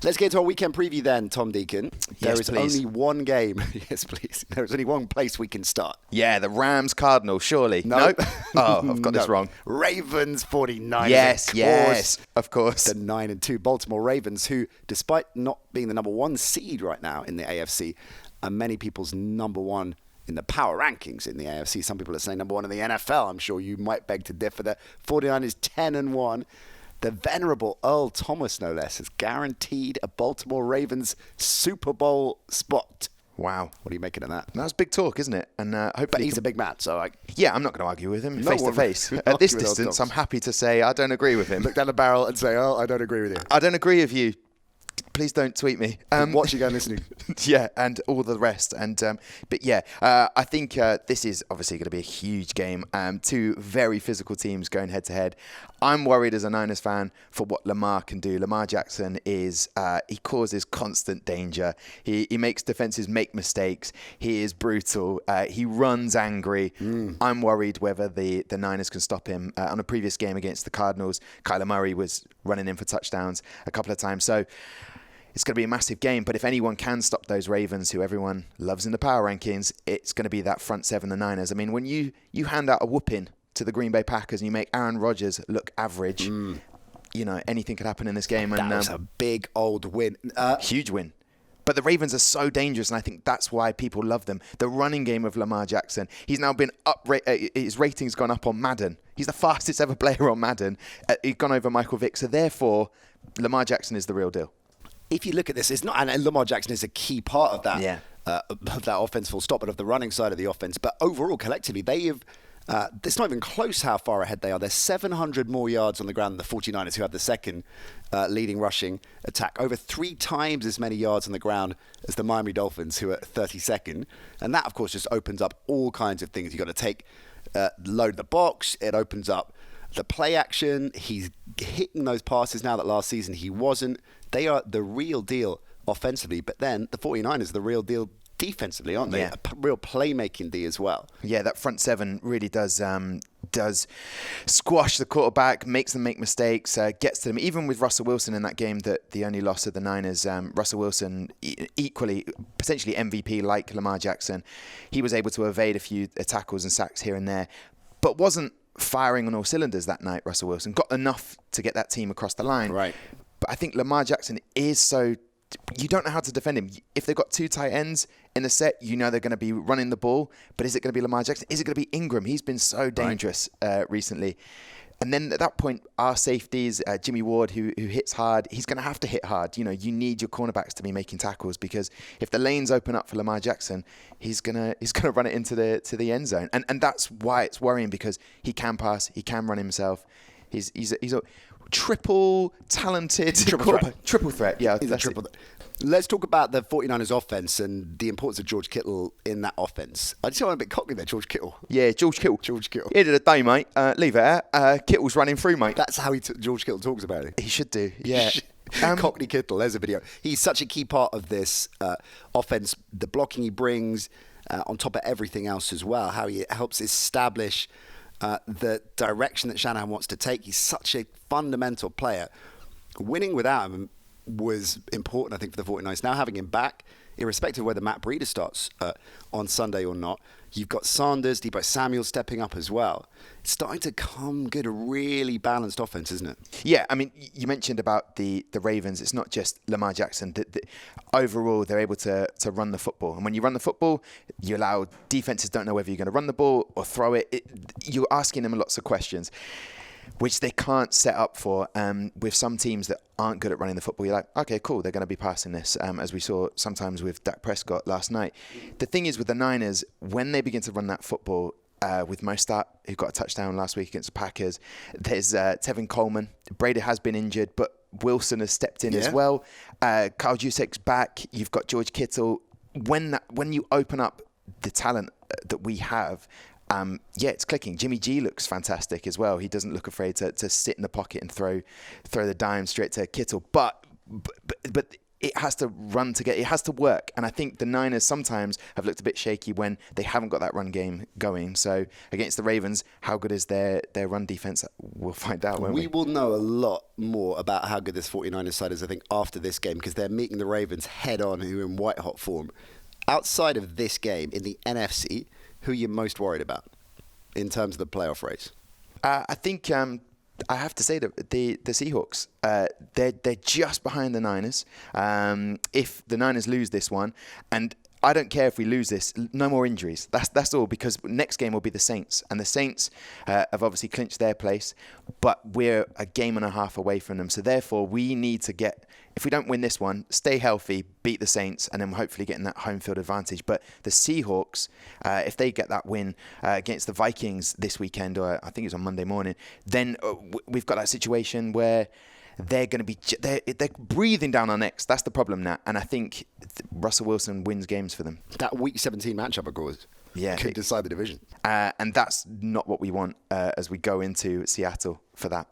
Let's get to our weekend preview then, Tom Deacon. There is please. only one game. Yes, please. There is only one place we can start. Yeah, the Rams Cardinals, surely. No. Oh, I've got this wrong. Ravens 49ers. Yes, of course. The 9-2 Baltimore Ravens, who, despite not being the number one seed right now in the AFC, are many people's number one in the power rankings in the AFC. Some people are saying number one in the NFL. I'm sure you might beg to differ there. 49ers 10-1. The venerable Earl Thomas, no less, has guaranteed a Baltimore Ravens Super Bowl spot. Wow. What are you making of that? That's big talk, isn't it? And But he's a big man, so yeah, I'm not going to argue with him No face to one face. will At this argue with Earl distance, Thomas. I'm happy to say I don't agree with him. Look down the barrel and say, oh, I don't agree with you. I don't agree with you. Please don't tweet me. Watch you go listening. Yeah, and all the rest. But yeah, I think this is obviously going to be a huge game. Two very physical teams going head to head. I'm worried as a Niners fan for what Lamar can do. Lamar Jackson he causes constant danger. He makes defenses make mistakes. He is brutal. He runs angry. I'm worried whether the Niners can stop him. On a previous game against the Cardinals, Kyler Murray was running in for touchdowns a couple of times. So it's going to be a massive game, but if anyone can stop those Ravens, who everyone loves in the power rankings, it's going to be that front seven, the Niners. I mean, when you hand out a whooping to the Green Bay Packers and you make Aaron Rodgers look average, anything could happen in this game. That was a big old win. Huge win. But the Ravens are so dangerous, and I think that's why people love them. The running game of Lamar Jackson, he's now been his rating's gone up on Madden. He's the fastest ever player on Madden. He's gone over Michael Vick, so therefore, Lamar Jackson is the real deal. If you look at this, it's not, and Lamar Jackson is a key part of that, of that offense, full stop, but of the running side of the offense. But overall, collectively, they have. It's not even close how far ahead they are. They're 700 more yards on the ground than the 49ers, who have the second leading rushing attack. Over 3 times as many yards on the ground as the Miami Dolphins, who are 32nd. And that, of course, just opens up all kinds of things. You've got to load the box. It opens up the play action. He's hitting those passes now that last season he wasn't. They are the real deal offensively, but then the 49ers are the real deal defensively, aren't they? Yeah. A real playmaking D as well. Yeah, that front seven really does squash the quarterback, makes them make mistakes, gets to them. Even with Russell Wilson in that game, that the only loss of the Niners, Russell Wilson, equally, potentially MVP like Lamar Jackson, he was able to evade a few tackles and sacks here and there, but wasn't firing on all cylinders that night. Russell Wilson got enough to get that team across the line. Right. But I think Lamar Jackson is so... You don't know how to defend him. If they've got 2 tight ends in the set, you know they're going to be running the ball. But is it going to be Lamar Jackson? Is it going to be Ingram? He's been so dangerous recently. And then at that point, our safeties, Jimmy Ward, who hits hard, he's going to have to hit hard. You need your cornerbacks to be making tackles, because if the lanes open up for Lamar Jackson, he's gonna run it into the end zone. And that's why it's worrying, because he can pass, he can run himself. He's a triple talented triple threat. Yeah, He's a triple. Let's talk about the 49ers offense and the importance of George Kittle in that offense. I just want a bit cocky there, George Kittle. Yeah, George Kittle. End of the day, mate. Leave it out. Kittle's running through, mate. That's how George Kittle talks about it. He should do. Yeah. Cockney Kittle, there's a video. He's such a key part of this offense, the blocking he brings on top of everything else as well, how he helps establish the direction that Shanahan wants to take. He's such a fundamental player. Winning without him was important, I think, for the 49ers. Now having him back, irrespective of whether Matt Breida starts on Sunday or not, you've got Sanders, Deebo Samuel stepping up as well. It's starting to come good, a really balanced offense, isn't it? Yeah, I mean, you mentioned about the Ravens. It's not just Lamar Jackson. Overall, they're able to run the football. And when you run the football, you allow defenses don't know whether you're going to run the ball or throw it. You're asking them lots of questions, which they can't set up for. With some teams that aren't good at running the football, you're like, okay, cool, they're going to be passing this, as we saw sometimes with Dak Prescott last night. The thing is with the Niners, when they begin to run that football, with Mostert, who got a touchdown last week against the Packers, there's Tevin Coleman. Brady has been injured, but Wilson has stepped in as well. Kyle Juszczyk's back. You've got George Kittle. When you open up the talent that we have, it's clicking. Jimmy G looks fantastic as well. He doesn't look afraid to sit in the pocket and throw the dime straight to Kittle. But it has to run together. It has to work. And I think the Niners sometimes have looked a bit shaky when they haven't got that run game going. So against the Ravens, how good is their run defense? We'll find out, won't we? We will know a lot more about how good this 49ers side is, I think, after this game, because they're meeting the Ravens head on, who are in white-hot form. Outside of this game, in the NFC, who are you most worried about in terms of the playoff race? I think I have to say that the Seahawks, they're just behind the Niners. If the Niners lose this one, and I don't care if we lose this, no more injuries. That's all, because next game will be the Saints. And the Saints have obviously clinched their place, but we're a game and a half away from them. So therefore, we need to get, if we don't win this one, stay healthy, beat the Saints, and then hopefully getting that home field advantage. But the Seahawks, if they get that win against the Vikings this weekend, or I think it's on Monday morning, then we've got that situation where they're going to be they're breathing down our necks. That's the problem now. And I think Russell Wilson wins games for them. That Week 17 matchup, of course, could decide the division. And that's not what we want as we go into Seattle for that.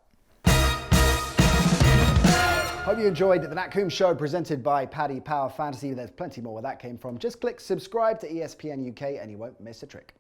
Hope you enjoyed the Nat Coombs Show presented by Paddy Power Fantasy. There's plenty more where that came from. Just click subscribe to ESPN UK and you won't miss a trick.